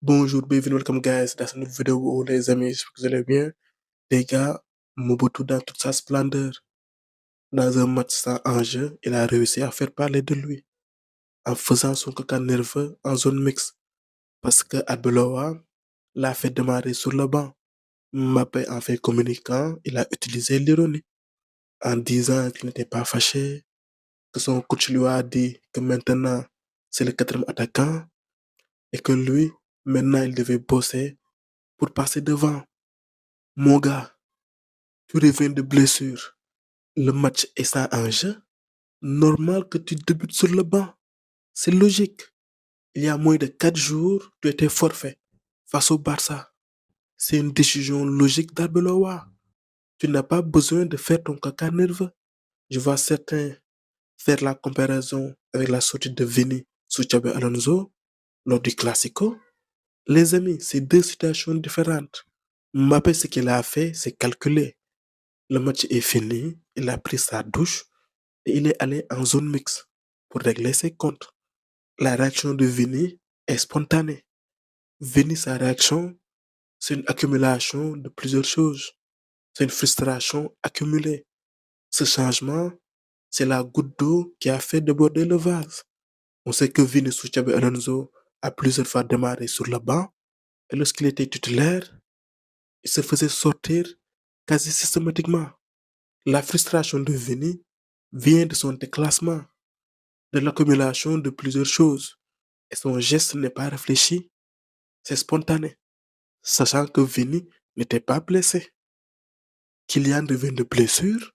Bonjour, bienvenue, welcome guys dans cette nouvelle vidéo les amis, j'espère que vous allez bien. Les gars, Mobutu dans toute sa splendeur, dans un match sans enjeu, il a réussi à faire parler de lui en faisant son caca nerveux en zone mixte parce que Arbeloa l'a fait démarrer sur le banc. Mbappé en fait communicant, il a utilisé l'ironie en disant qu'il n'était pas fâché, que son coach lui a dit que maintenant c'est le quatrième attaquant et que lui, maintenant il devait bosser pour passer devant. Mon gars, tu reviens de blessure. Le match est sans enjeu. Normal que tu débutes sur le banc. C'est logique. Il y a moins de 4 jours, tu étais forfait face au Barça. C'est une décision logique d'Arbeloa. Tu n'as pas besoin de faire ton caca nerveux. Je vois certains faire la comparaison avec la sortie de Vini sous Xabi Alonso lors du Classico. Les amis, c'est deux situations différentes. Mbappé, ce qu'il a fait, c'est calculé. Le match est fini, il a pris sa douche et il est allé en zone mixte pour régler ses comptes. La réaction de Vini est spontanée. Vini, sa réaction, c'est une accumulation de plusieurs choses. C'est une frustration accumulée. Ce changement, c'est la goutte d'eau qui a fait déborder le vase. On sait que Vini sous Xabi Alonso a plusieurs fois démarré sur le banc et lorsqu'il était titulaire, il se faisait sortir quasi systématiquement. La frustration de Vini vient de son déclassement, de l'accumulation de plusieurs choses. Et son geste n'est pas réfléchi, c'est spontané, sachant que Vini n'était pas blessé. Kylian revient de blessure,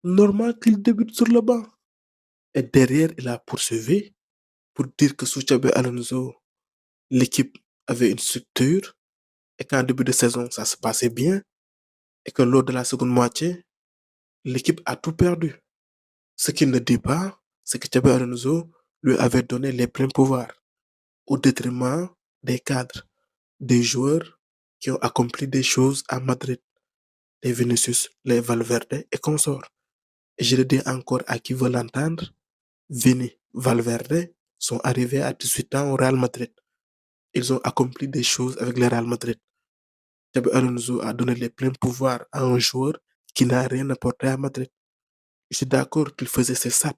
normal qu'il débute sur le banc. Et derrière, il a poursuivi pour dire que sous Xabi Alonso, l'équipe avait une structure et qu'en début de saison, ça se passait bien et que lors de la seconde moitié, l'équipe a tout perdu. Ce qu'il ne dit pas, c'est que Xabi Alonso lui avait donné les pleins pouvoirs au détriment des cadres, des joueurs qui ont accompli des choses à Madrid, les Vinicius, les Valverde et consorts. Et je le dis encore à qui veut l'entendre, Vini, Valverde sont arrivés à 18 ans au Real Madrid. Ils ont accompli des choses avec le Real Madrid. Xabi Alonso a donné les pleins pouvoirs à un joueur qui n'a rien apporté à Madrid. Je suis d'accord qu'il faisait ses stats.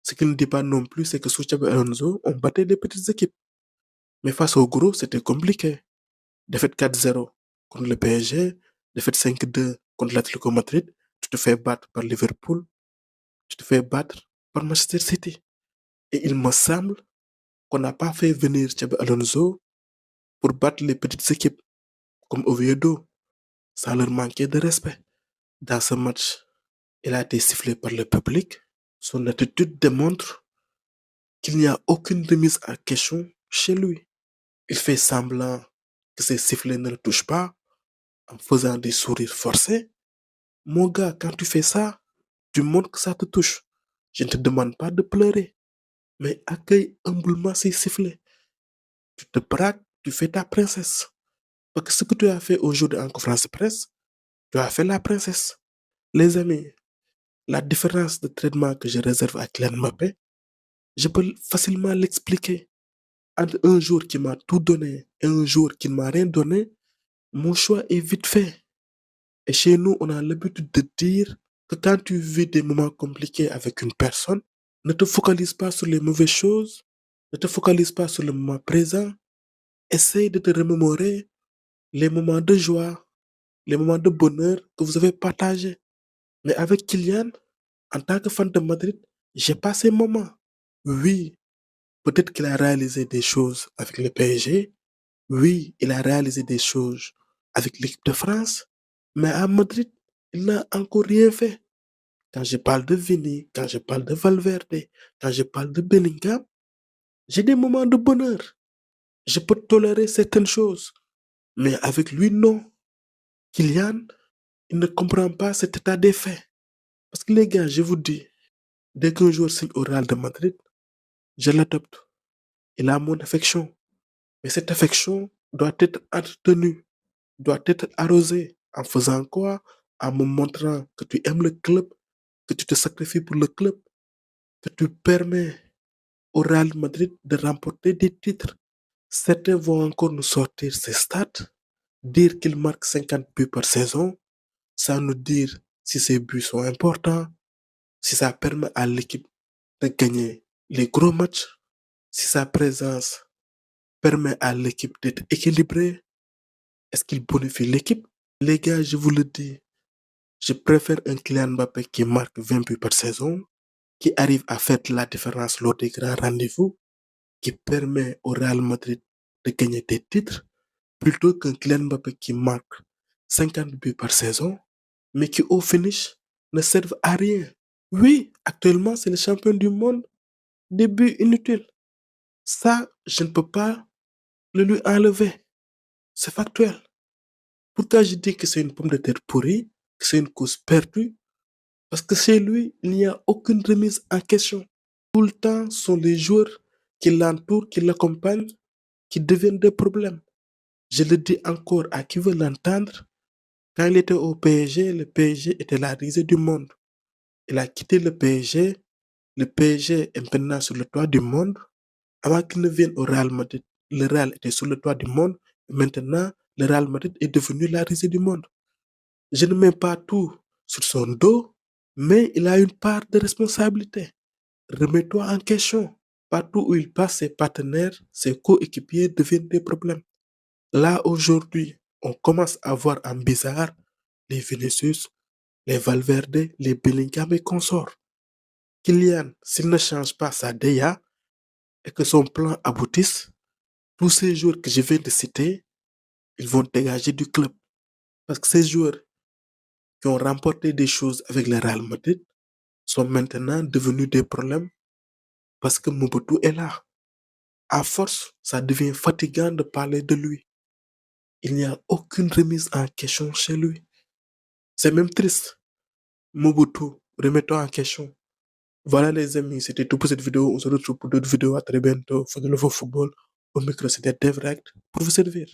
Ce qu'il ne dit pas non plus, c'est que sous Xabi Alonso, on battait des petites équipes. Mais face au gros, c'était compliqué. Défaite 4-0 contre le PSG, défaite 5-2 contre l'Atlético Madrid, tu te fais battre par Liverpool, tu te fais battre par Manchester City. Et il me semble qu'on n'a pas fait venir Xabi Alonso pour battre les petites équipes comme Oviedo, sans leur manquer de respect. Dans ce match, il a été sifflé par le public. Son attitude démontre qu'il n'y a aucune remise en question chez lui. Il fait semblant que ses sifflets ne le touchent pas en faisant des sourires forcés. Mon gars, quand tu fais ça, tu montres que ça te touche. Je ne te demande pas de pleurer, mais accueille humblement ces sifflets. Tu te braques, tu fais ta princesse. Parce que ce que tu as fait aujourd'hui en conférence de presse, tu as fait la princesse. Les amis, la différence de traitement que je réserve à Kylian Mbappé, je peux facilement l'expliquer. Entre un jour qui m'a tout donné et un jour qui ne m'a rien donné, mon choix est vite fait. Et chez nous, on a l'habitude de dire que quand tu vis des moments compliqués avec une personne, ne te focalise pas sur les mauvaises choses, ne te focalise pas sur le moment présent, essaye de te remémorer les moments de joie, les moments de bonheur que vous avez partagés. Mais avec Kylian, en tant que fan de Madrid, j'ai pas ces moments. Oui, peut-être qu'il a réalisé des choses avec le PSG. Oui, il a réalisé des choses avec l'équipe de France. Mais à Madrid, il n'a encore rien fait. Quand je parle de Vini, quand je parle de Valverde, quand je parle de Bellingham, j'ai des moments de bonheur. Je peux tolérer certaines choses. Mais avec lui, non. Kylian, il ne comprend pas cet état des faits. Parce que les gars, je vous dis, dès qu'un joueur signe au Real de Madrid, je l'adopte. Il a mon affection. Mais cette affection doit être entretenue, doit être arrosée. En faisant quoi? En me montrant que tu aimes le club, que tu te sacrifies pour le club, que tu permets au Real Madrid de remporter des titres. Certains vont encore nous sortir ces stats, dire qu'il marque 50 buts par saison, sans nous dire si ces buts sont importants, si ça permet à l'équipe de gagner les gros matchs, si sa présence permet à l'équipe d'être équilibrée, est-ce qu'il bonifie l'équipe? Les gars, je vous le dis, je préfère un Kylian Mbappé qui marque 20 buts par saison, qui arrive à faire la différence lors des grands rendez-vous, qui permet au Real Madrid de gagner des titres, plutôt qu'un Kylian Mbappé qui marque 50 buts par saison, mais qui au finish ne servent à rien. Oui, actuellement, c'est le champion du monde des buts inutiles. Ça, je ne peux pas le lui enlever. C'est factuel. Pourquoi je dis que c'est une pomme de terre pourrie, que c'est une cause perdue? Parce que chez lui, il n'y a aucune remise en question. Tout le temps, ce sont les joueurs qui l'entourent, qui l'accompagnent, qui deviennent des problèmes. Je le dis encore à qui veut l'entendre. Quand il était au PSG, le PSG était la risée du monde. Il a quitté le PSG est maintenant sur le toit du monde. Avant qu'il ne vienne au Real Madrid, le Real était sur le toit du monde. Maintenant, le Real Madrid est devenu la risée du monde. Je ne mets pas tout sur son dos, mais il a une part de responsabilité. Remets-toi en question. Partout où il passe, ses partenaires, ses coéquipiers deviennent des problèmes. Là, aujourd'hui, on commence à voir en bizarre les Vinicius, les Valverde, les Bellingham et consorts. Kylian, s'il ne change pas sa DA et que son plan aboutisse, tous ces joueurs que je viens de citer, ils vont dégager du club. Parce que ces joueurs qui ont remporté des choses avec le Real Madrid sont maintenant devenus des problèmes parce que Mobutu est là. À force, ça devient fatigant de parler de lui. Il n'y a aucune remise en question chez lui. C'est même triste. Mobutu, remettons en question. Voilà les amis, c'était tout pour cette vidéo. On se retrouve pour d'autres vidéos. À très bientôt. Faisons le football. Au micro, c'était Devrect pour vous servir.